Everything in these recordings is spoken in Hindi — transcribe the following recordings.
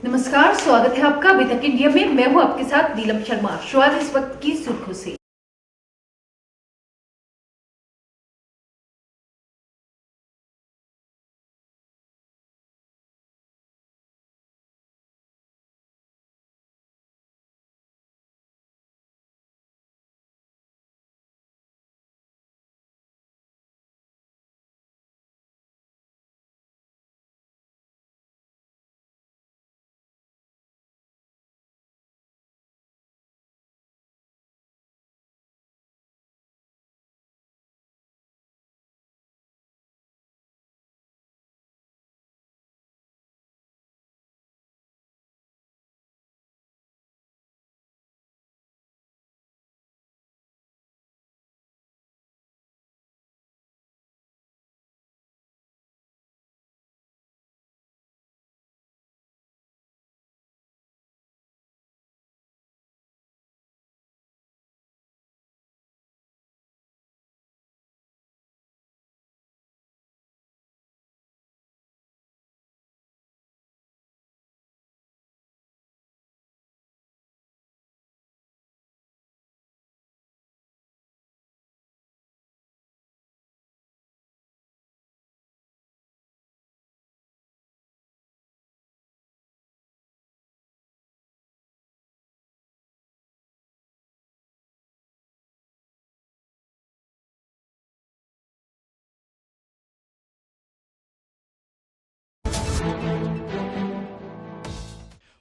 नमस्कार, स्वागत है आपका अभी तक इंडिया में। मैं हूं आपके साथ नीलम शर्मा। शुरुआत इस वक्त की सुर्खियों से।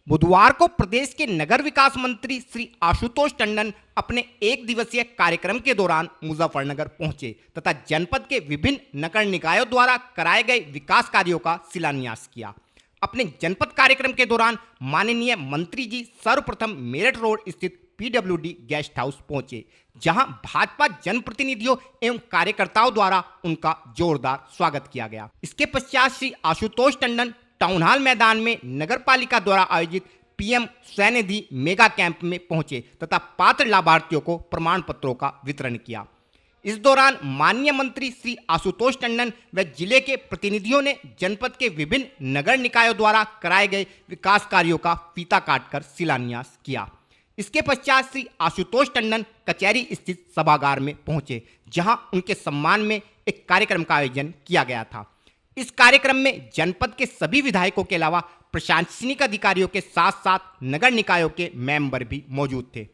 बुधवार को प्रदेश के नगर विकास मंत्री श्री आशुतोष टंडन अपने एक दिवसीय कार्यक्रम के दौरान मुजफ्फरनगर पहुंचे तथा जनपद के विभिन्न नगर निकायों द्वारा कराए गए विकास कार्यों का शिलान्यास किया। अपने जनपद कार्यक्रम के दौरान माननीय मंत्री जी सर्वप्रथम मेरठ रोड स्थित पीडब्ल्यूडी गेस्ट हाउस पहुंचे, जहां भाजपा जनप्रतिनिधियों एवं कार्यकर्ताओं द्वारा उनका जोरदार स्वागत किया गया। इसके पश्चात श्री आशुतोष टंडन टाउन हॉल मैदान में नगर पालिका द्वारा आयोजित पीएम स्वनिधि मेगा कैंप में पहुंचे तथा पात्र लाभार्थियों को प्रमाण पत्रों का वितरण किया। इस दौरान माननीय मंत्री श्री आशुतोष टंडन व जिले के प्रतिनिधियों ने जनपद के विभिन्न नगर निकायों द्वारा कराए गए विकास कार्यों का फीता काटकर शिलान्यास किया। इसके पश्चात श्री आशुतोष टंडन कचहरी स्थित सभागार में पहुंचे, जहां उनके सम्मान में एक कार्यक्रम का आयोजन किया गया था। इस कार्यक्रम में जनपद के सभी विधायकों के अलावा प्रशासनिक अधिकारियों के साथ साथ नगर निकायों के मेंबर भी मौजूद थे।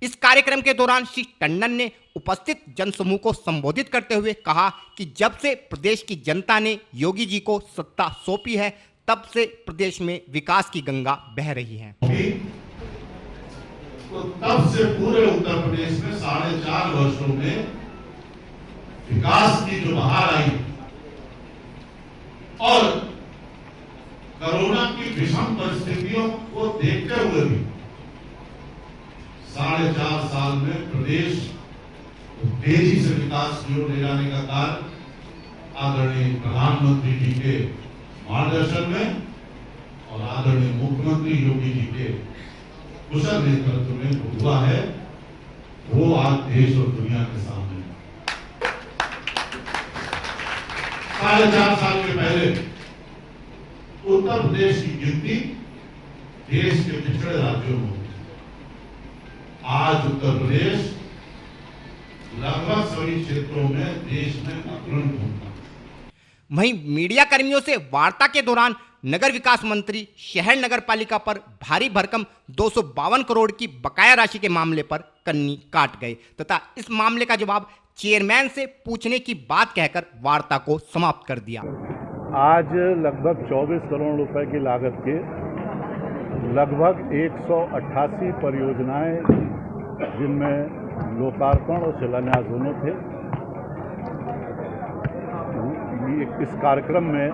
इस कार्यक्रम के दौरान श्री टंडन ने उपस्थित जनसमूह को संबोधित करते हुए कहा कि जब से प्रदेश की जनता ने योगी जी को सत्ता सौंपी है, तब से प्रदेश में विकास की गंगा बह रही है। तो तब से पूरे उत्तर प्रदेश में 4.5 वर्षों में विकास की जो बहार आई और कोरोना की विषम परिस्थितियों को देखते हुए भी 4.5 साल में प्रदेश तेजी से विकास की ओर ले जाने का कार्य आदरणीय प्रधानमंत्री जी के मार्गदर्शन में और आदरणीय मुख्यमंत्री योगी जी के कुशल नेतृत्व में हुआ है, वो आज देश और दुनिया के सामने। 4.5 साल के पहले उत्तर प्रदेश की गिनती देश के पिछड़े राज्यों में होती। आज उत्तर प्रदेश लगभग सभी क्षेत्रों में देश में अग्रणी होता है। वहीं मीडिया कर्मियों से वार्ता के दौरान नगर विकास मंत्री शहर नगर पालिका पर भारी भरकम 252 करोड़ की बकाया राशि के मामले पर कन्नी काट गए तथा इस मामले का जवाब चेयरमैन से पूछने की बात कहकर वार्ता को समाप्त कर दिया। आज लगभग 24 करोड़ रुपए की लागत के लगभग 188 परियोजनाएं, जिनमें लोकार्पण और शिलान्यास दोनों थे, इस कार्यक्रम में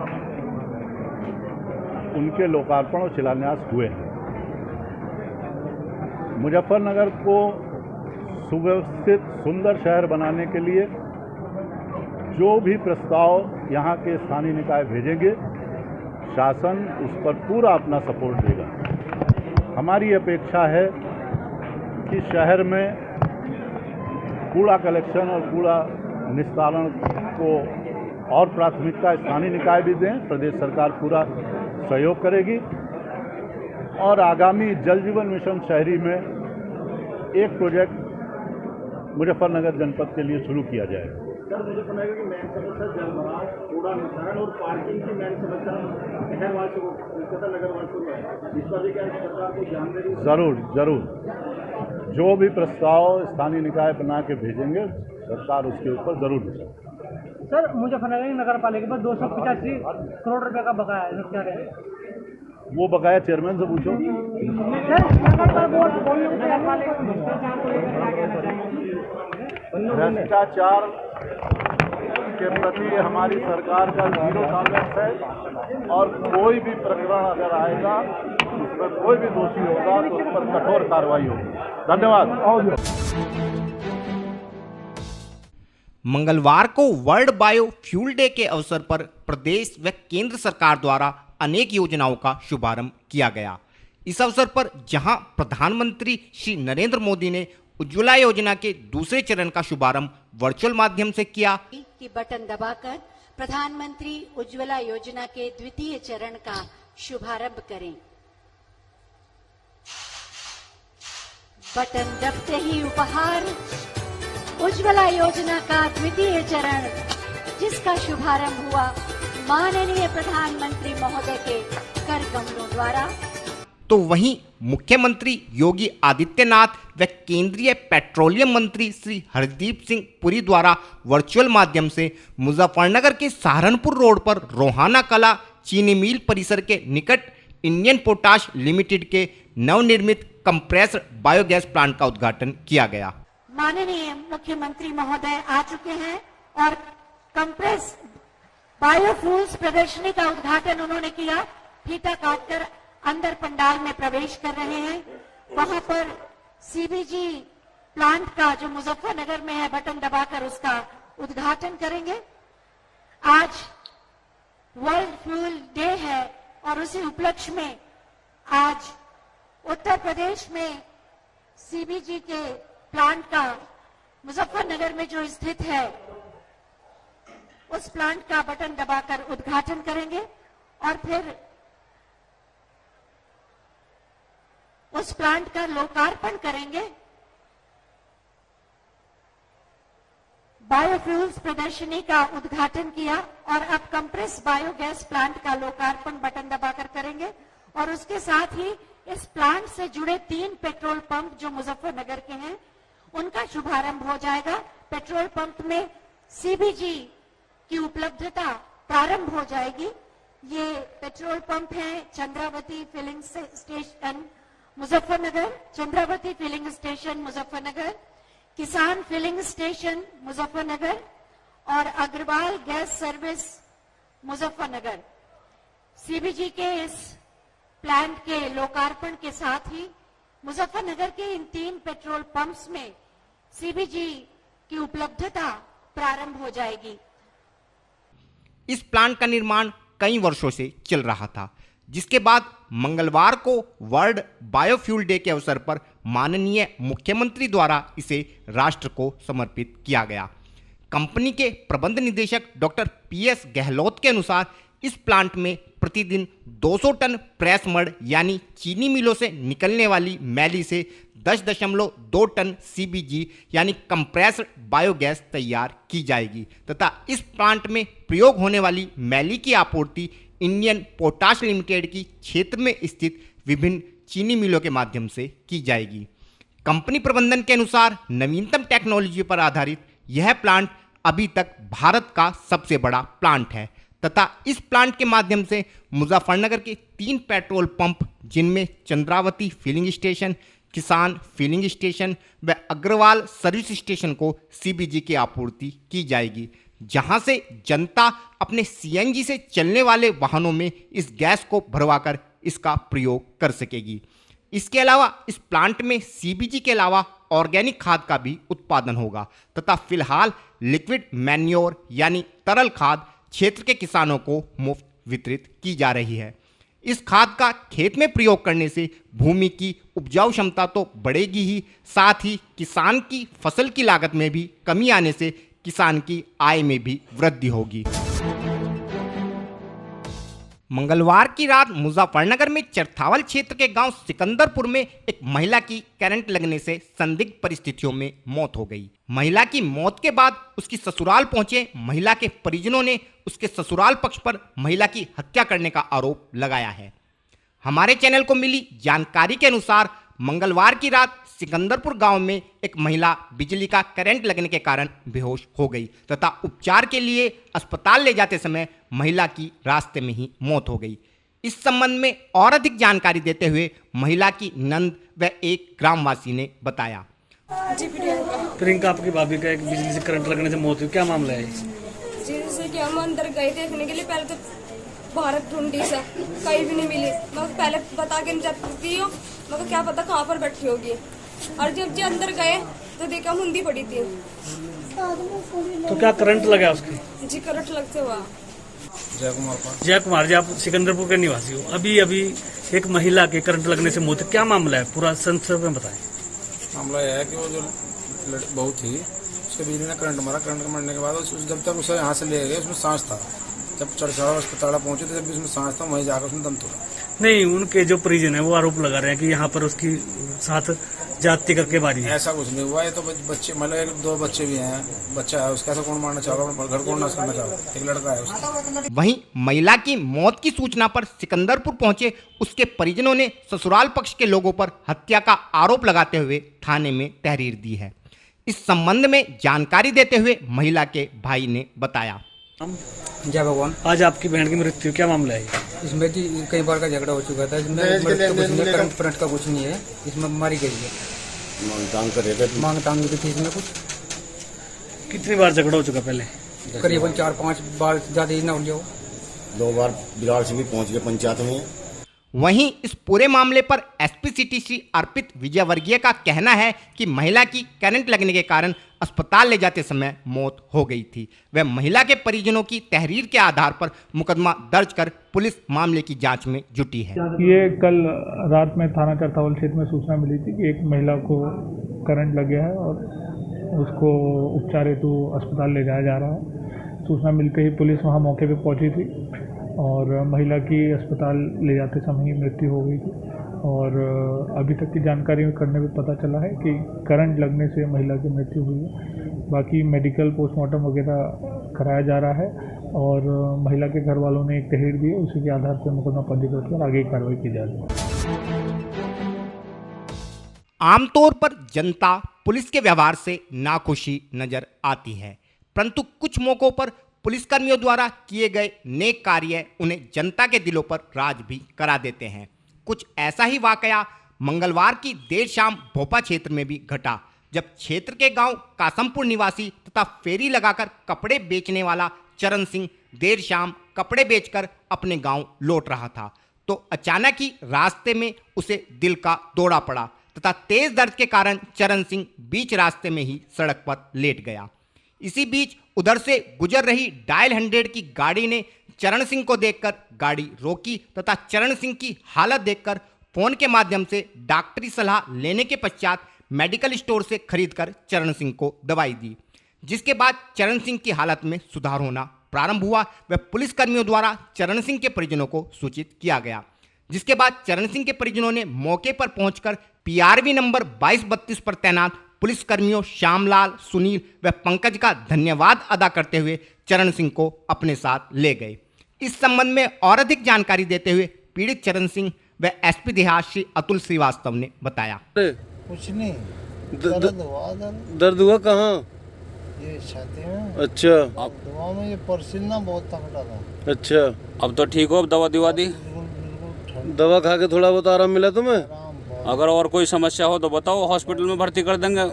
उनके लोकार्पण और शिलान्यास हुए हैं। मुजफ्फरनगर को सुव्यवस्थित सुंदर शहर बनाने के लिए जो भी प्रस्ताव यहाँ के स्थानीय निकाय भेजेंगे, शासन उस पर पूरा अपना सपोर्ट देगा। हमारी अपेक्षा है कि शहर में कूड़ा कलेक्शन और कूड़ा निस्तारण को और प्राथमिकता स्थानीय निकाय भी दें। प्रदेश सरकार पूरा सहयोग करेगी। और आगामी जल जीवन मिशन शहरी में एक प्रोजेक्ट मुजफ्फरनगर जनपद के लिए शुरू किया जाएगा। सर, मुजफ्फरनगर की मेन समस्या जलभराव, कूड़ा निस्तारण और पार्किंग की मेन समस्या शहरवासियों को, कोलकाता नगरवासियों को है। इस पर भी क्या सरकार को ध्यान दे रही है? जरूर जो भी प्रस्ताव स्थानीय निकाय बना के भेजेंगे सरकार उसके ऊपर जरूर विचार। सर, मुजफ्फरनगर नगर पालिका पर 285 करोड़ रुपए का बकाया है, क्या करें? वो बकाया चेयरमैन से पूछो। भ्रष्टाचार के प्रति हमारी सरकार का जीरो टॉलरेंस है और कोई भी प्रकरण अगर आएगा उसमें कोई भी दोषी होगा तो उस पर कठोर कार्रवाई होगी। धन्यवाद। मंगलवार को वर्ल्ड बायो फ्यूल डे के अवसर पर प्रदेश व केंद्र सरकार द्वारा अनेक योजनाओं का शुभारंभ किया गया। इस अवसर पर जहां प्रधानमंत्री श्री नरेंद्र मोदी ने उज्ज्वला योजना के दूसरे चरण का शुभारंभ वर्चुअल माध्यम से किया कि बटन दबाकर प्रधानमंत्री उज्ज्वला योजना के द्वितीय चरण का शुभारंभ करें। बटन दबते ही उपहार उज्ज्वला योजना का द्वितीय चरण, जिसका शुभारंभ हुआ माननीय प्रधानमंत्री महोदय के कर कमलों द्वारा। तो वहीं मुख्यमंत्री योगी आदित्यनाथ व केंद्रीय पेट्रोलियम मंत्री श्री हरदीप सिंह पुरी द्वारा वर्चुअल माध्यम से मुजफ्फरनगर के सहारनपुर रोड पर रोहाना कला चीनी मिल परिसर के निकट इंडियन पोटाश लिमिटेड के नवनिर्मित कंप्रेस्ड बायोगैस प्लांट का उद्घाटन किया गया। माननीय मुख्यमंत्री महोदय आ चुके हैं और कंप्रेस बायोफ्यूल्स प्रदर्शनी का उद्घाटन उन्होंने किया। फीता काटकर अंदर पंडाल में प्रवेश कर रहे हैं। वहां पर सीबीजी प्लांट का जो मुजफ्फरनगर में है, बटन दबाकर उसका उद्घाटन करेंगे। आज वर्ल्ड फ्यूल डे है और उसी उपलक्ष्य में आज उत्तर प्रदेश में सीबीजी के प्लांट का मुजफ्फरनगर में जो स्थित है उस प्लांट का बटन दबाकर उद्घाटन करेंगे और फिर उस प्लांट का लोकार्पण करेंगे। बायोफ्यूल्स प्रदर्शनी का उद्घाटन किया और अब कंप्रेस बायोगैस प्लांट का लोकार्पण बटन दबाकर करेंगे और उसके साथ ही इस प्लांट से जुड़े 3 पेट्रोल पंप जो मुजफ्फरनगर के हैं उनका शुभारंभ हो जाएगा। पेट्रोल पंप में सीबीजी की उपलब्धता प्रारंभ हो जाएगी। ये पेट्रोल पंप हैं Chandravati filling station Muzaffarnagar, Chandravati filling station Muzaffarnagar, Kisan filling station Muzaffarnagar और Agarwal gas service Muzaffarnagar. CBG के इस प्लांट के लोकार्पण के साथ ही मुजफ्फरनगर के इन 3 पेट्रोल पंप्स में सीबीजी की उपलब्धता प्रारंभ हो जाएगी। इस प्लांट का निर्माण कई वर्षों से चल रहा था, जिसके बाद मंगलवार को वर्ल्ड बायोफ्यूल डे के अवसर पर माननीय मुख्यमंत्री द्वारा इसे राष्ट्र को समर्पित किया गया। कंपनी के प्रबंध निदेशक डॉक्टर पीएस गहलोत के अनुसार इस प्लांट में प्रतिदिन 200 टन प्रेस मड यानी चीनी मिलों से निकलने वाली मैली से 10.2 टन सीबीजी यानी कंप्रेस्ड बायोगैस तैयार की जाएगी तथा इस प्लांट में प्रयोग होने वाली मैली की आपूर्ति इंडियन पोटाश लिमिटेड की क्षेत्र में स्थित विभिन्न चीनी मिलों के माध्यम से की जाएगी। कंपनी प्रबंधन के अनुसार नवीनतम टेक्नोलॉजी पर आधारित यह प्लांट अभी तक भारत का सबसे बड़ा प्लांट है तथा इस प्लांट के माध्यम से मुजफ्फरनगर के 3 पेट्रोल पंप जिनमें चंद्रावती फिलिंग स्टेशन, किसान फिलिंग स्टेशन व अग्रवाल सर्विस स्टेशन को सीबीजी की आपूर्ति की जाएगी, जहां से जनता अपने सीएनजी से चलने वाले वाहनों में इस गैस को भरवाकर इसका प्रयोग कर सकेगी। इसके अलावा इस प्लांट में सीबीजी के अलावा ऑर्गेनिक खाद का भी उत्पादन होगा तथा फिलहाल लिक्विड मैन्योर यानी तरल खाद क्षेत्र के किसानों को मुफ्त वितरित की जा रही है। इस खाद का खेत में प्रयोग करने से भूमि की उपजाऊ क्षमता तो बढ़ेगी ही, साथ ही किसान की फसल की लागत में भी कमी आने से किसान की आय में भी वृद्धि होगी। मंगलवार की रात मुजफ्फरनगर में चरथावल क्षेत्र के गांव सिकंदरपुर में एक महिला की करंट लगने से संदिग्ध परिस्थितियों में मौत हो गई। महिला की मौत के बाद उसकी ससुराल पहुंचे महिला के परिजनों ने उसके ससुराल पक्ष पर महिला की हत्या करने का आरोप लगाया है। हमारे चैनल को मिली जानकारी के अनुसार मंगलवार की रात सिकंदरपुर गांव में एक महिला बिजली का करंट लगने के कारण बेहोश हो गई तथा उपचार के लिए अस्पताल ले जाते समय महिला की रास्ते में ही मौत हो गई। इस संबंध में और अधिक जानकारी देते हुए महिला की नंद व एक ग्रामवासी ने बताया। जी प्रियंका, आपकी भाभी का एक बिजली से करंट लगने से मौत हुई, क्या मामला है? जी जैसे कि हम अंदर गए देखने के लिए, पहले तो बाहर ढूंढी से कहीं भी नहीं मिली। मैं पहले बता के जाती हूँ, मगर क्या पता कहाँ पर बैठी होगी। और जब जी अंदर गए तो देखा मुंदी पड़ी थी। तो क्या करंट लगा उसकी? जी करंट लगते हुआ। जय कुमार जी, आप सिकंदरपुर के निवासी हो। अभी एक महिला के करंट लगने से मौत, क्या मामला है? पूरा संक्षेप में बताएं। मामला यह है कि वो जो बहू थी उसके बिजली ने करंट मारा। करंट मारने के बाद जब तक उसे यहाँ से ले गए उसमें सांस था। जब चरछाड़ा अस्पताल पहुंचे तो जब भी उसमें सांस था वहीं जाकर उसने दम तोड़ा। नहीं, उनके जो परिजन है वो आरोप लगा रहे हैं कि यहाँ पर उसकी साथ जाति करके बारी है। ऐसा कुछ नहीं हुआ। ये तो बच्चे मतलब 2 बच्चे भी हैं, बच्चा है उसका, ऐसा कौन मारना चाह रहा है? घर कौन नाश करना चाह रहा है? एक लड़का है उसका। वहीं महिला की मौत की सूचना पर सिकंदरपुर पहुंचे उसके परिजनों ने ससुराल पक्ष के लोगों पर हत्या का आरोप लगाते हुए थाने में तहरीर दी है। इस संबंध में जानकारी देते हुए महिला के भाई ने बताया। जय भगवान। आज आपकी बहन की मृत्यु, क्या मामला है? इसमें कई बार का झगड़ा हो चुका था। इसमें करंट का कुछ नहीं है, इसमें मारी गई है। मांग तांग भी थी इसमें कुछ। कितनी बार झगड़ा हो चुका पहले? करीबन 4-5 बार, ज्यादा ही ना हो। 2 बार बिलाल से भी पहुंच गए पंचायत में। वहीं इस पूरे मामले पर एसपी सिटी श्री अर्पित विजयवर्गीय का कहना है कि महिला की करंट लगने के कारण अस्पताल ले जाते समय मौत हो गई थी। वह महिला के परिजनों की तहरीर के आधार पर मुकदमा दर्ज कर पुलिस मामले की जांच में जुटी है। ये कल रात में थाना चरथावल क्षेत्र में सूचना मिली थी कि एक महिला को करंट लग गया है और उसको उपचार हेतु अस्पताल ले जाया जा रहा है। सूचना मिलते ही पुलिस वहाँ मौके पर पहुँची थी और महिला की अस्पताल ले जाते समय ही मृत्यु हो गई थी। और अभी तक की जानकारी करने में पता चला है कि करंट लगने से महिला की मृत्यु हुई है। बाकी मेडिकल पोस्टमार्टम वगैरह कराया जा रहा है और महिला के घर वालों ने एक तहरीर दी है, उसी के आधार पर मुकदमा पंजीकृत कर आगे की कार्रवाई की जा रही है। आमतौर पर जनता पुलिस के व्यवहार से नाखुशी नजर आती है, परंतु कुछ मौकों पर पुलिसकर्मियों द्वारा किए गए नेक कार्य उन्हें जनता के दिलों पर राज भी करा देते हैं। कुछ ऐसा ही वाकया मंगलवार की देर शाम भोपा क्षेत्र में भी घटा, जब क्षेत्र के गांव कासमपुर निवासी तथा फेरी लगाकर कपड़े बेचने वाला चरण सिंह देर शाम कपड़े बेचकर अपने गांव लौट रहा था तो अचानक ही रास्ते में उसे दिल का दौरा पड़ा तथा तेज दर्द के कारण चरण सिंह बीच रास्ते में ही सड़क पर लेट गया। इसी बीच उधर से गुजर रही डायल 100 की गाड़ी ने चरण सिंह को देखकर गाड़ी रोकी तथा चरण सिंह की हालत देखकर फोन के माध्यम से डॉक्टरी सलाह लेने के पश्चात मेडिकल स्टोर से खरीदकर चरण सिंह को दवाई दी, जिसके बाद चरण सिंह की हालत में सुधार होना प्रारंभ हुआ। वह पुलिसकर्मियों द्वारा चरण सिंह के परिजनों को सूचित किया गया, जिसके बाद चरण सिंह के परिजनों ने मौके पर पहुंचकर पीआरवी नंबर 2232 पर तैनात पुलिसकर्मियों श्यामलाल, सुनील व पंकज का धन्यवाद अदा करते हुए चरण सिंह को अपने साथ ले गए। इस संबंध में और अधिक जानकारी देते हुए पीड़ित चरण सिंह व एसपी देहात श्री अतुल श्रीवास्तव ने बताया। कुछ नहीं, दर्द हुआ कहाँ? ये छाती में। अच्छा, अब दवा में ये परसीना बहुत तगड़ा था। अच्छा, अब तो ठीक हो? अब दवा दिवा दी? दवा खा के थोड़ा बहुत आराम मिला तुम्हें? अगर और कोई समस्या हो तो बताओ, हॉस्पिटल में भर्ती कर देंगे।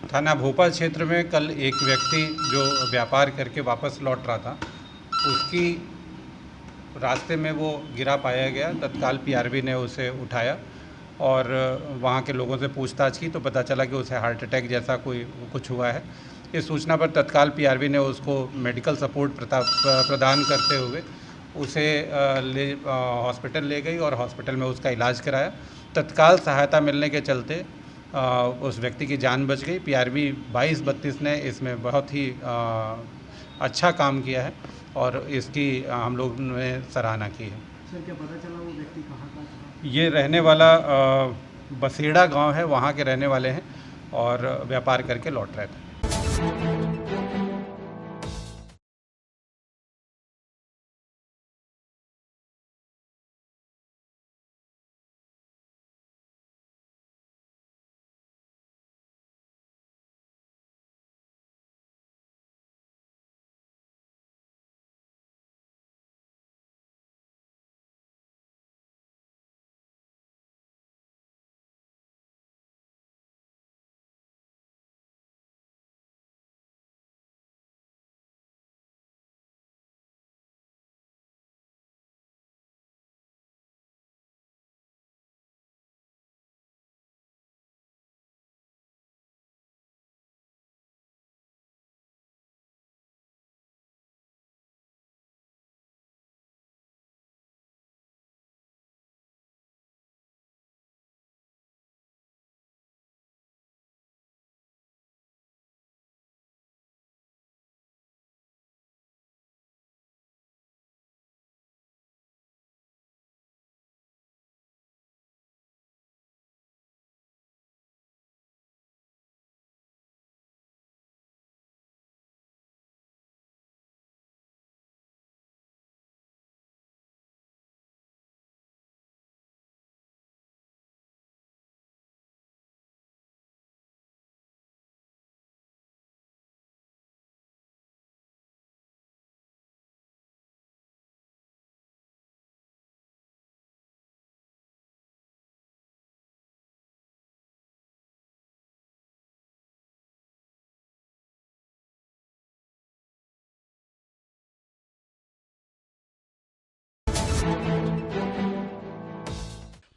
थाना भोपाल क्षेत्र में कल एक व्यक्ति जो व्यापार करके वापस लौट रहा था, उसकी रास्ते में वो गिरा पाया गया। तत्काल पीआरवी ने उसे उठाया और वहाँ के लोगों से पूछताछ की तो पता चला कि उसे हार्ट अटैक जैसा कुछ हुआ है। इस सूचना पर तत्काल पीआरवी ने उसको मेडिकल सपोर्ट प्रदान करते हुए उसे हॉस्पिटल ले गई और हॉस्पिटल में उसका इलाज कराया। तत्काल सहायता मिलने के चलते उस व्यक्ति की जान बच गई। पीआरवी 2232 ने इसमें बहुत ही अच्छा काम किया है। और इसकी हम लोग ने सराहना की है। सर, क्या पता चला वो व्यक्ति कहाँ का था? ये रहने वाला बसेड़ा गांव है, वहाँ के रहने वाले हैं और व्यापार करके लौट रहे थे।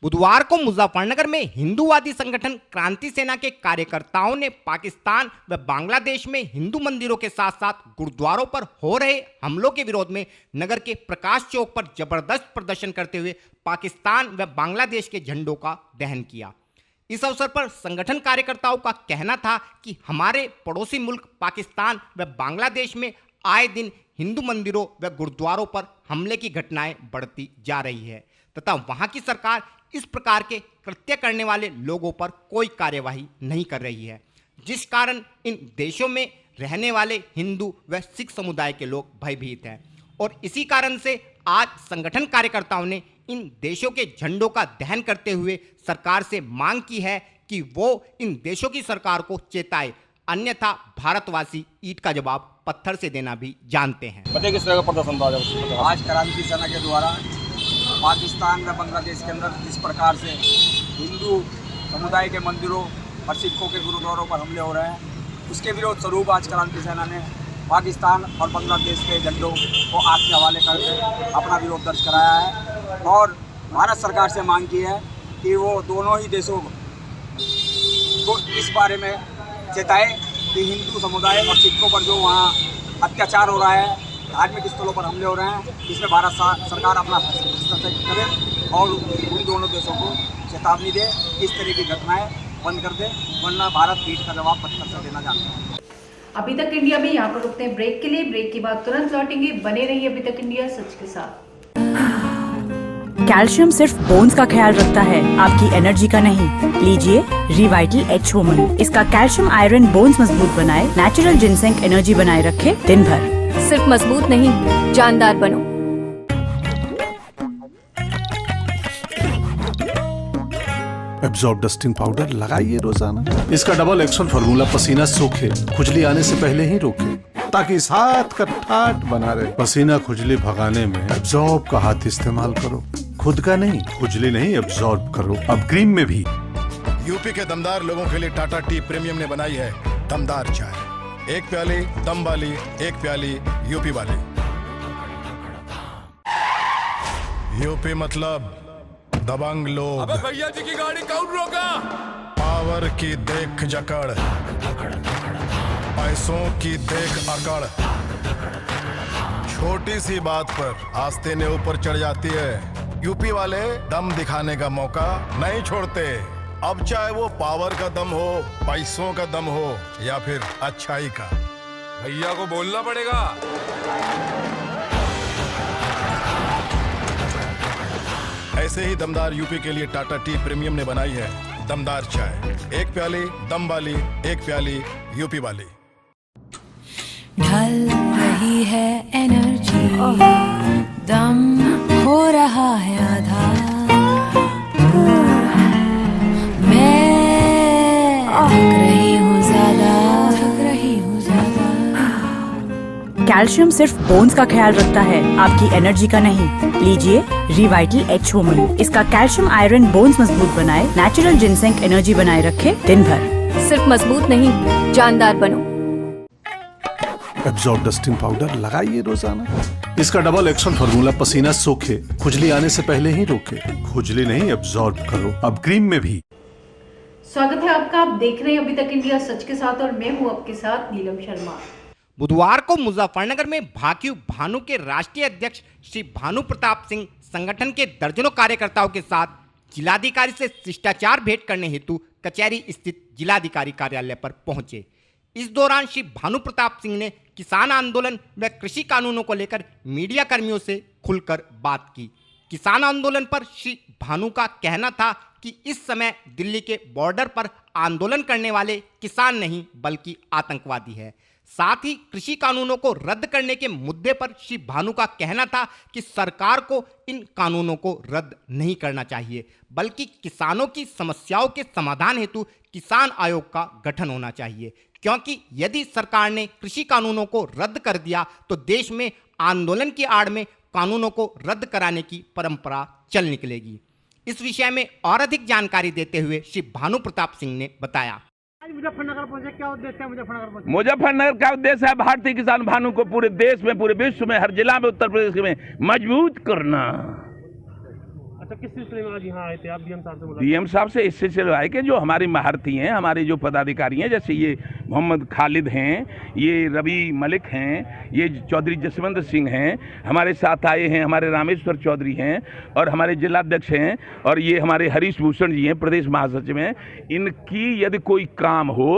बुधवार को मुजफ्फरनगर में हिंदूवादी संगठन क्रांति सेना के कार्यकर्ताओं ने पाकिस्तान व बांग्लादेश में हिंदू मंदिरों के साथ साथ गुरुद्वारों पर हो रहे हमलों के विरोध में नगर के प्रकाश चौक पर जबरदस्त प्रदर्शन करते हुए पाकिस्तान व बांग्लादेश के झंडों का दहन किया। इस अवसर पर संगठन कार्यकर्ताओं का कहना था कि हमारे पड़ोसी मुल्क पाकिस्तान व बांग्लादेश में आए दिन हिंदू मंदिरों व गुरुद्वारों पर हमले की घटनाएं बढ़ती जा रही है तथा वहां की सरकार इस प्रकार के कृत्य करने वाले लोगों पर कोई कार्यवाही नहीं कर रही है, जिस कारण इन देशों में रहने वाले हिंदू व सिख समुदाय के लोग भयभीत हैं। और इसी कारण से आज संगठन कार्यकर्ताओं ने इन देशों के झंडों का दहन करते हुए सरकार से मांग की है कि वो इन देशों की सरकार को चेताए, अन्यथा भारतवासी ईंट का जवाब पत्थर से देना भी जानते हैं। पता किस तरह का प्रदर्शन था आज क्रांति सेना के द्वारा पाकिस्तान व बांग्लादेश के अंदर जिस प्रकार से हिंदू समुदाय के मंदिरों और सिखों के गुरुद्वारों पर हमले हो रहे हैं, उसके विरोध स्वरूप आज क्रांति सेना ने पाकिस्तान और बांग्लादेश के झंडों को आग के हवाले करके अपना विरोध दर्ज कराया है और भारत सरकार से मांग की है कि वो दोनों ही देशों को इस बारे में चेताए कि हिंदू समुदाय और सिखों पर जो वहाँ अत्याचार हो रहा है, धार्मिक स्थलों पर हमले हो रहे हैं, इसमें भारत सरकार अपना हस्तक्षेप करे और उन दोनों देशों को चेतावनी दे, इस तरह की घटनाएं बंद कर दे, वरना भारत ईंट का जवाब पत्थर से देना जानता है। अभी तक इंडिया में यहाँ पर रुकते हैं ब्रेक के लिए। ब्रेक के बाद तुरंत लौटेंगे, बने रहिए अभी तक इंडिया सच के साथ। कैल्शियम सिर्फ बोन्स का ख्याल रखता है, आपकी एनर्जी का नहीं। लीजिए रिवाइटल एच वुमन। इसका कैल्शियम आयरन बोन्स मजबूत बनाए, नेचुरल जिनसेंग एनर्जी बनाए रखे दिन भर। सिर्फ मजबूत नहीं, जानदार बनो। एब्जॉर्ब डस्टिंग पाउडर लगाइए रोजाना। इसका डबल एक्शन फार्मूला पसीना सूखे, खुजली आने से पहले ही रोके, ताकि साथ का ठाट बना रहे। पसीना खुजली भगाने में एब्जॉर्ब का हाथ इस्तेमाल करो, खुद का नहीं। खुजली नहीं, एब्जॉर्ब करो। अब क्रीम में भी। यूपी के दमदार लोगों के लिए टाटा टी प्रीमियम ने बनाई है दमदार चाय। एक प्याली दम वाली, एक प्याली यूपी वाली। यूपी मतलब दबंग लोग। अबे भैया जी की गाड़ी कौन रोका? पावर की देख जकड़, पैसों की देख अकड़, छोटी सी बात पर आस्तीनें ऊपर चढ़ जाती है। यूपी वाले दम दिखाने का मौका नहीं छोड़ते। अब चाहे वो पावर का दम हो, पैसों का दम हो या फिर अच्छाई का। भैया को बोलना पड़ेगा। ऐसे ही दमदार यूपी के लिए टाटा टी प्रीमियम ने बनाई है दमदार चाय। एक प्याली दम वाली, एक प्याली यूपी वाली। ढल रही है एनर्जी, दम हो रहा है आधा, मैं थक रही हूँ ज्यादा। कैल्शियम सिर्फ बोन्स का ख्याल रखता है, आपकी एनर्जी का नहीं। लीजिए रिवाइटल एच होमन। इसका कैल्शियम आयरन बोन्स मजबूत बनाए, नेचुरल जिनसेंग एनर्जी बनाए रखे दिन भर। सिर्फ मजबूत नहीं, जानदार बनो। एब्जॉर्ब डस्टिंग पाउडर लगाइए रोजाना। इसका डबल एक्शन फार्मूला पसीना सोखे, खुजली आने से पहले ही रोके। खुजली नहीं, एब्जॉर्ब करो। अब क्रीम में भी। स्वागत है आपका, आप देख रहे हैं अभी तक इंडिया सच के साथ और मैं हूं आपके साथ नीलम शर्मा। बुधवार को मुजफ्फरनगर में भाकियू भानु के राष्ट्रीय अध्यक्ष श्री भानु प्रताप सिंह संगठन के दर्जनों कार्यकर्ताओं के साथ जिलाधिकारी से शिष्टाचार भेंट करने हेतु कचहरी स्थित जिलाधिकारी कार्यालय पर पहुंचे। इस दौरान श्री भानु प्रताप सिंह ने किसान आंदोलन व कृषि कानूनों को लेकर मीडिया कर्मियों से खुलकर बात की। किसान आंदोलन पर श्री भानु का कहना था कि इस समय दिल्ली के बॉर्डर पर आंदोलन करने वाले किसान नहीं बल्कि आतंकवादी है। साथ ही कृषि कानूनों को रद्द करने के मुद्दे पर श्री भानु का कहना था कि सरकार को इन कानूनों को रद्द नहीं करना चाहिए बल्कि किसानों की समस्याओं के समाधान हेतु किसान आयोग का गठन होना चाहिए, क्योंकि यदि सरकार ने कृषि कानूनों को रद्द कर दिया तो देश में आंदोलन की आड़ में कानूनों को रद्द कराने की परंपरा चल निकलेगी। इस विषय में और अधिक जानकारी देते हुए श्री भानु प्रताप सिंह ने बताया। मुजफ्फरनगर पहुंचे, क्या उद्देश्य है मुजफ्फरनगर पहुंचे? मुजफ्फरनगर का उद्देश्य है भारतीय किसान भानु को पूरे देश में, पूरे विश्व में, हर जिला में, उत्तर प्रदेश में मजबूत करना। अच्छा, किस सिलसिले में आज यहाँ आए थे आप? डीएम साहब से मुलाकात? डीएम साहब से इस सिलसिले आए कि जो हमारी महारथी हैं, हमारे जो पदाधिकारी हैं, जैसे ये मोहम्मद खालिद हैं, ये रवि मलिक हैं, ये चौधरी जसवंत सिंह हैं, हमारे साथ आए हैं, हमारे रामेश्वर चौधरी हैं और हमारे जिलाध्यक्ष हैं, और ये हमारे हरीश भूषण जी हैं, प्रदेश महासचिव हैं। इनकी यदि कोई काम हो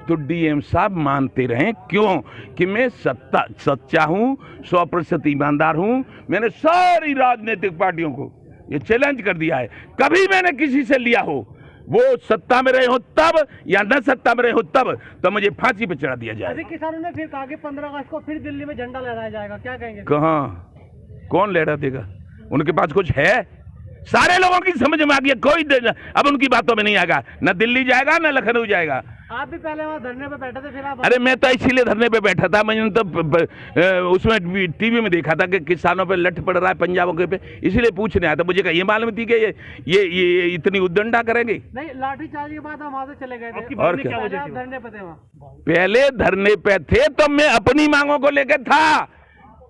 तो डीएम साहब मानते रहें। क्यों? कि मैं सच्चा हूँ, 100% ईमानदार हूँ। मैंने सारी राजनीतिक पार्टियों को ये चैलेंज कर दिया है, कभी मैंने किसी से लिया हो, वो सत्ता में रहे हो तब या न सत्ता में रहे हो तब, तो मुझे फांसी पे चढ़ा दिया जाए। किसानों ने फिर कहा कि 15 अगस्त को फिर दिल्ली में झंडा लहराया जाएगा, क्या कहेंगे? कहाँ, कौन लहरा देगा? उनके पास कुछ है? सारे लोगों की समझ में आ गया, कोई अब उनकी बातों में नहीं आएगा, न दिल्ली जाएगा न लखनऊ जाएगा। आप भी पहले वहाँ धरने पे बैठे थे, फिर आप? अरे मैं तो इसीलिए धरने पे बैठा था, मैंने तो उसमें टीवी में देखा था कि किसानों पे लठ पड़ रहा है पंजाबों के पे, इसीलिए पूछने आया था। मुझे ये मालूम थी कि ये इतनी उद्दंडा करेंगे। नहीं, लाठीचार्ज के बाद हम वहाँ से चले गए थे। और क्या वजह थी? धरने पे थे वहाँ? पहले धरने पे थे तो मैं अपनी मांगों को लेकर था।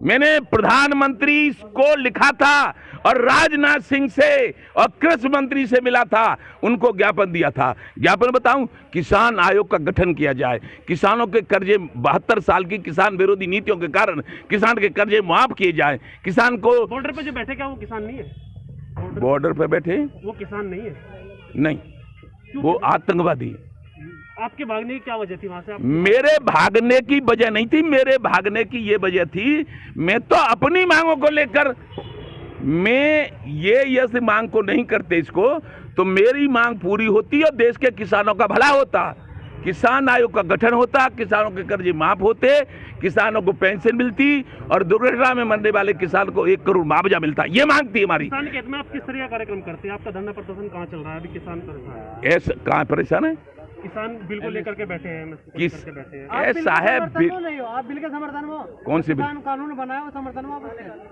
मैंने प्रधानमंत्री को लिखा था और राजनाथ सिंह से और कृषि मंत्री से मिला था, उनको ज्ञापन दिया था। ज्ञापन बताऊं? किसान आयोग का गठन किया जाए, किसानों के कर्जे 72 साल की किसान विरोधी नीतियों के कारण किसान के कर्जे माफ किए जाए। किसान को बॉर्डर पे जो बैठे, क्या वो किसान नहीं है? बॉर्डर पे बैठे वो किसान नहीं है? नहीं, वो आतंकवादी। आपके भागने की क्या वजह थी वहां से? मेरे भागने की वजह नहीं थी, मेरे भागने की ये वजह थी, मैं तो अपनी मांगों को लेकर, मैं ये मांग को नहीं करते इसको, तो मेरी मांग पूरी होती और देश के किसानों का भला होता। किसान आयोग का गठन होता, किसानों के कर्जे माफ होते, किसानों को पेंशन मिलती और दुर्घटना में मरने वाले किसान को 1 करोड़ मुआवजा मिलता। ये मांग थी हमारी। किसान के हित में आप किस तरह का कार्यक्रम करते हैं? आपका धरना प्रदर्शन कहाँ चल रहा है अभी? किसान परेशान है। ऐसा कहाँ परेशान है? किसान बिल को लेकर के बैठे हैं। किस ऐसा है? आप बिल के समर्थन में? कौन सी बिल? कानून बनाया वो समर्थन में?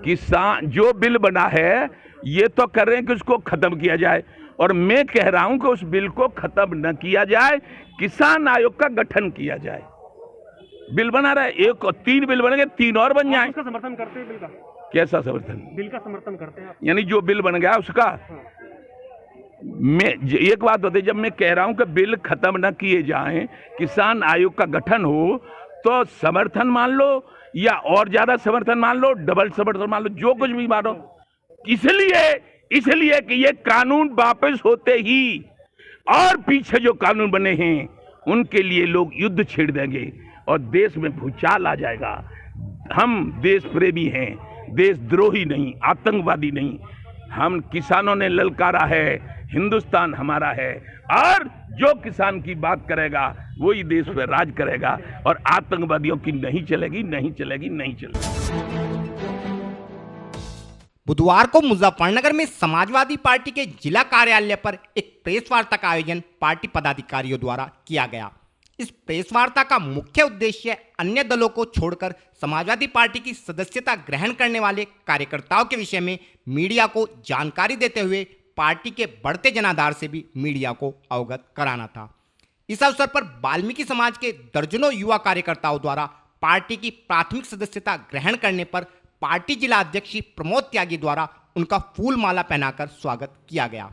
किसान जो बिल बना है ये तो कर रहे हैं कि उसको खत्म किया जाए, और मैं कह रहा हूं कि उस बिल को खत्म न किया जाए, किसान आयोग का गठन किया जाए। बिल बना रहा है, 1 और 3 बिल बनेंगे, 3 और बन जाए। उसका समर्थन करते हैं बिल का? कैसा समर्थन? बिल का समर्थन करते हैं? यानी जो बिल बन गया उसका। मैं एक बात बताइए, जब मैं कह रहा हूं कि बिल खत्म न किए जाएं, किसान आयोग का गठन हो, तो समर्थन मान लो या और ज्यादा समर्थन मान लो, डबल समर्थन मान लो, जो कुछ भी मानो। इसलिए कि ये कानून वापस होते ही और पीछे जो कानून बने हैं उनके लिए लोग युद्ध छेड़ देंगे और देश में भूचाल आ जाएगा। हम देश प्रेमी हैं, देशद्रोही नहीं, आतंकवादी नहीं। हम किसानों ने ललकारा है, हिंदुस्तान हमारा है और जो किसान की बात करेगा वही देश पे राज करेगा और आतंकवादियों की नहीं चलेगी, नहीं चलेगी, नहीं चलेगी। बुधवार को मुजफ्फरनगर में समाजवादी पार्टी के जिला कार्यालय पर एक प्रेस वार्ता का आयोजन पार्टी पदाधिकारियों द्वारा किया गया। इस प्रेस वार्ता का मुख्य उद्देश्य अन्य दलों को छोड़कर समाजवादी पार्टी की सदस्यता ग्रहण करने वाले कार्यकर्ताओं के विषय में मीडिया को जानकारी देते हुए पार्टी के बढ़ते जनाधार से भी मीडिया को अवगत कराना था। इस अवसर पर वाल्मीकि समाज के दर्जनों युवा कार्यकर्ताओं द्वारा पार्टी की प्राथमिक सदस्यता ग्रहण करने पर पार्टी जिला अध्यक्ष श्री प्रमोद त्यागी द्वारा उनका फूल माला पहनाकर स्वागत किया गया।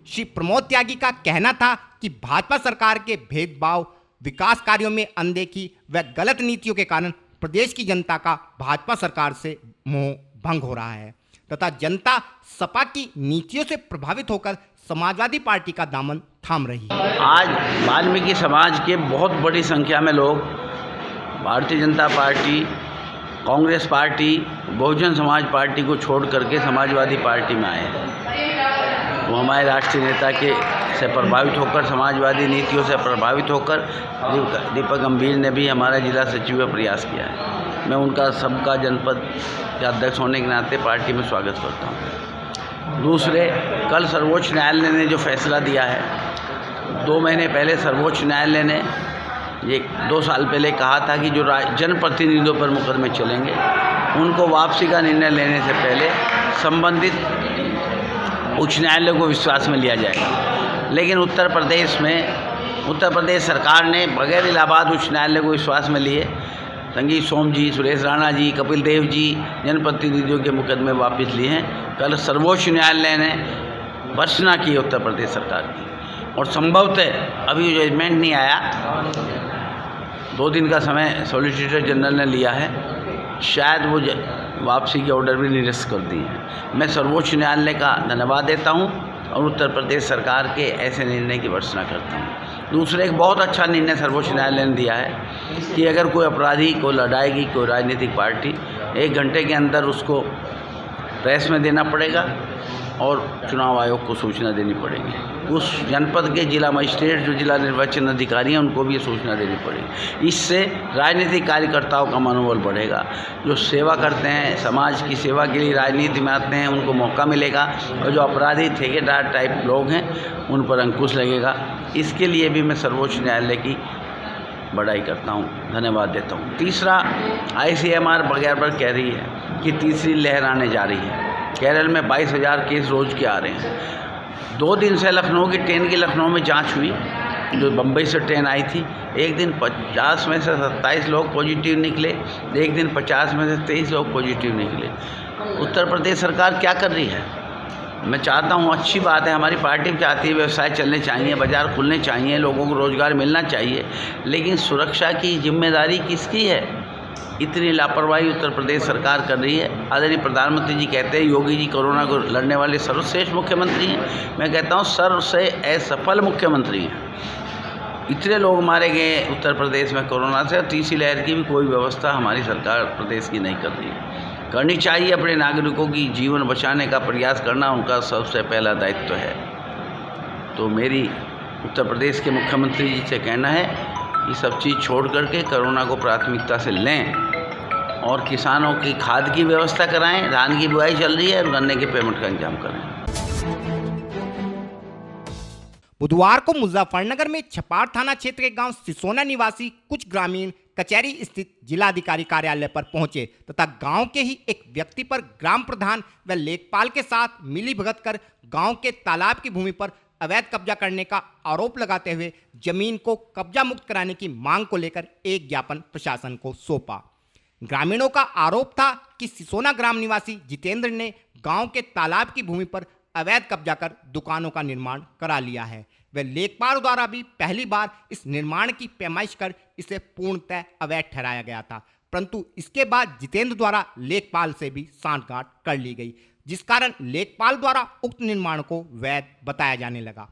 श्री प्रमोद त्यागी का कहना था कि भाजपा सरकार के भेदभाव, विकास कार्यों में अनदेखी व गलत नीतियों के कारण प्रदेश की जनता का भाजपा सरकार से मोह भंग हो रहा है तथा जनता सपा की नीतियों से प्रभावित होकर समाजवादी पार्टी का दामन थाम रही है। आज वाल्मीकि समाज के बहुत बड़ी संख्या में लोग Bharatiya Janata party, Congress party, Bahujan Samaj party को छोड़ करके समाजवादी पार्टी में आए हैं। वो हमारे राष्ट्रीय नेता के से प्रभावित होकर, समाजवादी नीतियों से प्रभावित होकर दीपक गंभीर ने भी हमारा जिला सचिव का प्रयास किया है। मैं उनका सबका जनपद के अध्यक्ष होने के नाते पार्टी में स्वागत करता हूँ। दूसरे, कल सर्वोच्च न्यायालय ने जो फैसला दिया है, 2 महीने पहले सर्वोच्च न्यायालय ने ये 2 साल पहले कहा था कि जो जनप्रतिनिधियों पर मुकदमे चलेंगे उनको वापसी का निर्णय लेने से पहले संबंधित उच्च न्यायालय को विश्वास में लिया जाएगा। लेकिन उत्तर प्रदेश सरकार ने बगैर इलाहाबाद उच्च न्यायालय को विश्वास में लिए संगीत सोम जी, सुरेश राणा जी, कपिल देव जी जनप्रतिनिधियों के मुकदमे वापस लिए हैं। कल सर्वोच्च न्यायालय ने भर्त्सना की उत्तर प्रदेश सरकार की और संभवतः अभी जजमेंट नहीं आया, 2 दिन का समय सॉलिसिटर जनरल ने लिया है, शायद वो वापसी के ऑर्डर भी निरस्त कर दिए हैं। मैं सर्वोच्च न्यायालय का धन्यवाद देता हूं और उत्तर प्रदेश सरकार के ऐसे निर्णय की भर्त्सना करता हूं। दूसरे, एक बहुत अच्छा निर्णय सर्वोच्च न्यायालय ने दिया है कि अगर कोई अपराधी को लड़ाएगी कोई राजनीतिक पार्टी, 1 घंटे के अंदर उसको प्रेस में देना पड़ेगा और चुनाव आयोग को सूचना देनी पड़ेगी। उस जनपद के जिला मजिस्ट्रेट जो जिला निर्वाचन अधिकारी हैं उनको भी ये सूचना देनी पड़ेगी। इससे राजनीतिक कार्यकर्ताओं का मनोबल बढ़ेगा। जो सेवा करते हैं, समाज की सेवा के लिए राजनीति में आते हैं, उनको मौका मिलेगा और जो अपराधी ठेकेदार टाइप लोग हैं उन पर अंकुश लगेगा। इसके लिए भी मैं सर्वोच्च न्यायालय की बड़ाई करता हूँ, धन्यवाद देता हूँ। तीसरा, ICMR बगैर कह रही है कि तीसरी लहर आने जा रही है। केरल में 22,000 केस रोज़ के आ रहे हैं। 2 दिन से लखनऊ की ट्रेन की लखनऊ में जांच हुई, जो बम्बई से ट्रेन आई थी। एक दिन 50 में से 27 लोग पॉजिटिव निकले, एक दिन 50 में से 23 लोग पॉजिटिव निकले। उत्तर प्रदेश सरकार क्या कर रही है? मैं चाहता हूँ, अच्छी बात है, हमारी पार्टी चाहती है व्यवसाय चलने चाहिए, बाज़ार खुलने चाहिए, लोगों को रोज़गार मिलना चाहिए, लेकिन सुरक्षा की जिम्मेदारी किसकी है? इतनी लापरवाही उत्तर प्रदेश सरकार कर रही है। आदरणीय प्रधानमंत्री जी कहते हैं योगी जी कोरोना को लड़ने वाले सर्वश्रेष्ठ मुख्यमंत्री हैं। मैं कहता हूँ सर्व से असफल मुख्यमंत्री हैं। इतने लोग मारे गए उत्तर प्रदेश में कोरोना से, और तीसरी लहर की भी कोई व्यवस्था हमारी सरकार प्रदेश की नहीं कर रही है। करनी चाहिए। अपने नागरिकों की जीवन बचाने का प्रयास करना उनका सबसे पहला दायित्व है। तो मेरी उत्तर प्रदेश के मुख्यमंत्री जी से कहना है, ये सब चीज़ छोड़ करके कोरोना को प्राथमिकता से लें और किसानों की खाद की व्यवस्था कराएं। धान की बुआई चल रही है और गन्ने के पेमेंट का इंतजाम करें। बुधवार को मुजफ्फरनगर में छपार थाना क्षेत्र के गांव सिसोना निवासी कुछ ग्रामीण कचहरी स्थित जिलाधिकारी कार्यालय पर पहुंचे तथा गांव के ही एक व्यक्ति पर ग्राम प्रधान व लेखपाल के साथ मिलीभगत कर गांव के तालाब की भूमि पर अवैध कब्जा करने का आरोप लगाते हुए जमीन को कब्जा मुक्त कराने की मांग को लेकर एक ज्ञापन प्रशासन को सौंपा। ग्रामीणों का आरोप था कि सिसोना ग्राम निवासी जितेंद्र ने गांव के तालाब की भूमि पर अवैध कब्जा कर दुकानों का निर्माण करा लिया है। वे लेखपाल द्वारा भी पहली बार इस निर्माण की पैमाइश कर इसे पूर्णतः अवैध ठहराया गया था, परंतु इसके बाद जितेंद्र द्वारा लेखपाल से भी सांठगांठ कर ली गई, जिस कारण लेखपाल द्वारा उक्त निर्माण को वैध बताया जाने लगा।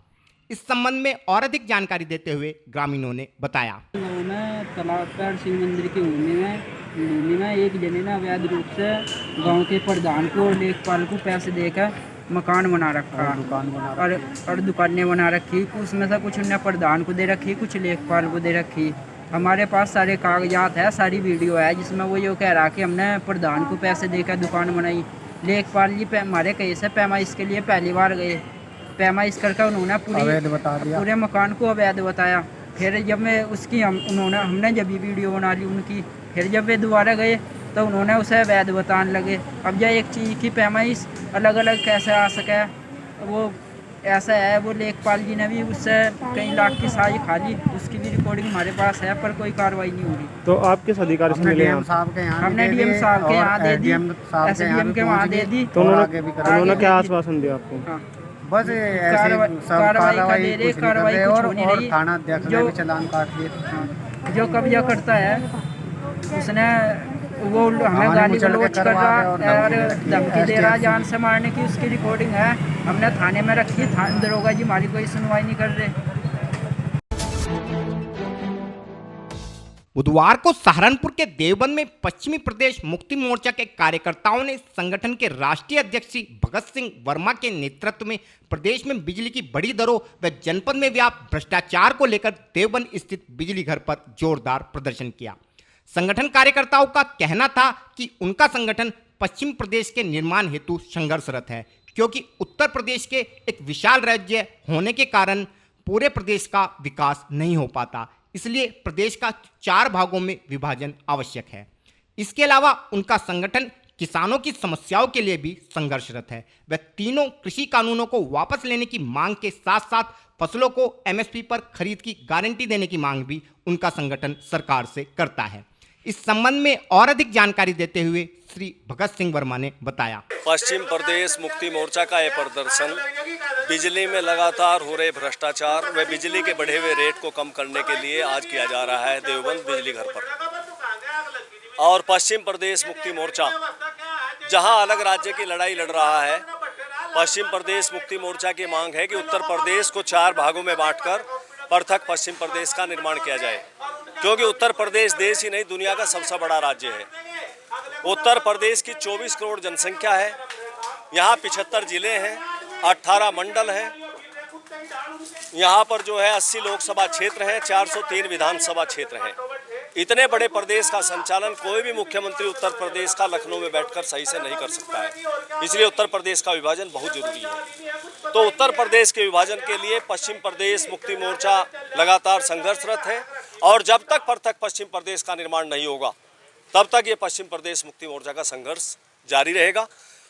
इस संबंध में और अधिक जानकारी देते हुए ग्रामीणों ने बताया। तालाब शिव मंदिर की भूमि में एक जने ने अवैध रूप से गांव के प्रधान को और लेखपाल को पैसे देकर मकान बना रखा और दुकानें बना रखी। उसमें से कुछ उन्हें प्रधान को दे रखी, कुछ लेखपाल को दे रखी। हमारे पास सारे कागजात है, सारी वीडियो है जिसमें वो ये कह रहा कि हमने प्रधान को पैसे देकर दुकान बनाई। लेखपाल जी हमारे केस है पैमाइश के लिए पहली बार गए, पैमाइश करके उन्होंने पूरे मकान को अवैध बताया। फिर जब मैं उसकी हमने जब ये वीडियो बना ली उनकी, फिर जब वे दोबारा गए तो उन्होंने उसे अवैध बताने लगे। अब यह एक चीज़ की पैमाइश अलग अलग कैसे आ सके, वो ऐसा है। वो लेखपाल जी ने भी उससे कई लाख की साई खा ली, उसकी भी रिकॉर्डिंग हमारे पास है, पर कोई कार्रवाई नहीं हो रही। तो आप किस अधिकारी से मिले? हमने डीएम साहब के यहाँ दे दी, एसडीएम के वहाँ दे दी। तो उन्होंने क्या आश्वासन दिया आपको? बस कार्रवाई कुछ हो नहीं रही। थाना अध्यक्ष ने भी चालान काट दिए। जो कब्जा करता है उसने वो हमें गाली गलौज कर रहा और धमकी दे रहा जान से मारने की, उसकी रिकॉर्डिंग है। हमने थाने में रखी, दरोगा जी हमारी कोई सुनवाई नहीं कर रहे। बुधवार को सहारनपुर के देवबंद में पश्चिमी प्रदेश मुक्ति मोर्चा के कार्यकर्ताओं ने संगठन के राष्ट्रीय अध्यक्ष भगत सिंह वर्मा के नेतृत्व में प्रदेश में बिजली की बढ़ी दरों व जनपद में व्याप्त भ्रष्टाचार को लेकर देवबंद स्थित बिजली घर पर जोरदार प्रदर्शन किया। संगठन कार्यकर्ताओं का कहना था कि उनका संगठन पश्चिम प्रदेश के निर्माण हेतु संघर्षरत है, क्योंकि उत्तर प्रदेश के एक विशाल राज्य होने के कारण पूरे प्रदेश का विकास नहीं हो पाता, इसलिए प्रदेश का 4 भागों में विभाजन आवश्यक है। इसके अलावा उनका संगठन किसानों की समस्याओं के लिए भी संघर्षरत है। वह तीनों कृषि कानूनों को वापस लेने की मांग के साथ साथ फसलों को एमएसपी पर खरीद की गारंटी देने की मांग भी उनका संगठन सरकार से करता है। इस संबंध में और अधिक जानकारी देते हुए श्री भगत सिंह वर्मा ने बताया। पश्चिम प्रदेश मुक्ति मोर्चा का यह प्रदर्शन बिजली में लगातार हो रहे भ्रष्टाचार व बिजली के बढ़े हुए रेट को कम करने के लिए आज किया जा रहा है देवबंद बिजली घर पर। और पश्चिम प्रदेश मुक्ति मोर्चा जहां अलग राज्य की लड़ाई लड़ रहा है, पश्चिम प्रदेश मुक्ति मोर्चा की मांग है कि उत्तर प्रदेश को 4 भागों में बांटकर पृथक पश्चिम प्रदेश का निर्माण किया जाए, क्योंकि उत्तर प्रदेश देश ही नहीं दुनिया का सबसे बड़ा राज्य है। उत्तर प्रदेश की 24 करोड़ जनसंख्या है, यहाँ 75 जिले हैं, 18 मंडल हैं, यहाँ पर जो है 80 लोकसभा क्षेत्र हैं, 403 विधानसभा क्षेत्र हैं। इतने बड़े प्रदेश का संचालन कोई भी मुख्यमंत्री उत्तर प्रदेश का लखनऊ में बैठकर सही से नहीं कर सकता है, इसलिए उत्तर प्रदेश का विभाजन बहुत जरूरी है। तो उत्तर प्रदेश के विभाजन के लिए पश्चिम प्रदेश मुक्ति मोर्चा लगातार संघर्षरत है, और जब तक पृथक पश्चिम प्रदेश का निर्माण नहीं होगा तब तक ये पश्चिम प्रदेश मुक्ति मोर्चा का संघर्ष जारी रहेगा।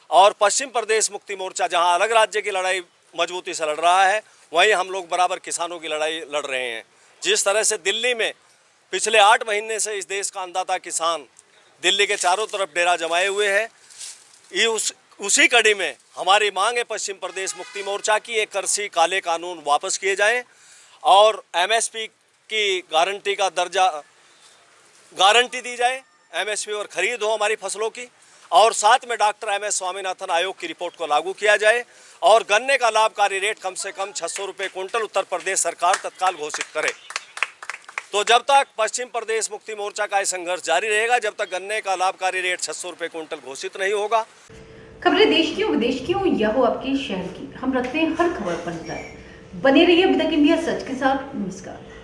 और पश्चिम प्रदेश मुक्ति मोर्चा जहां अलग राज्य की लड़ाई मजबूती से लड़ रहा है, वहीं हम लोग बराबर किसानों की लड़ाई लड़ रहे हैं। जिस तरह से दिल्ली में पिछले 8 महीने से इस देश का अन्नदाता किसान दिल्ली के चारों तरफ डेरा जमाए हुए है, ये उसी कड़ी में हमारी मांग है पश्चिम प्रदेश मुक्ति मोर्चा की, एक कृषि काले कानून वापस किए जाएं और एमएसपी की गारंटी का दर्जा गारंटी दी जाए, एमएसपी पर खरीद हो हमारी फसलों की, और साथ में डॉक्टर एम एस स्वामीनाथन आयोग की रिपोर्ट को लागू किया जाए और गन्ने का लाभकारी रेट कम से कम 600 रुपये क्विंटल उत्तर प्रदेश सरकार तत्काल घोषित करे। तो जब तक पश्चिम प्रदेश मुक्ति मोर्चा का संघर्ष जारी रहेगा, जब तक गन्ने का लाभकारी रेट 600 रुपये क्विंटल घोषित नहीं होगा। खबरें देश की हो विदेश की हो या हो आपके शहर की, हम रखते हैं हर खबर पर नजर। बने रहिए अभी तक इंडिया सच के साथ। नमस्कार।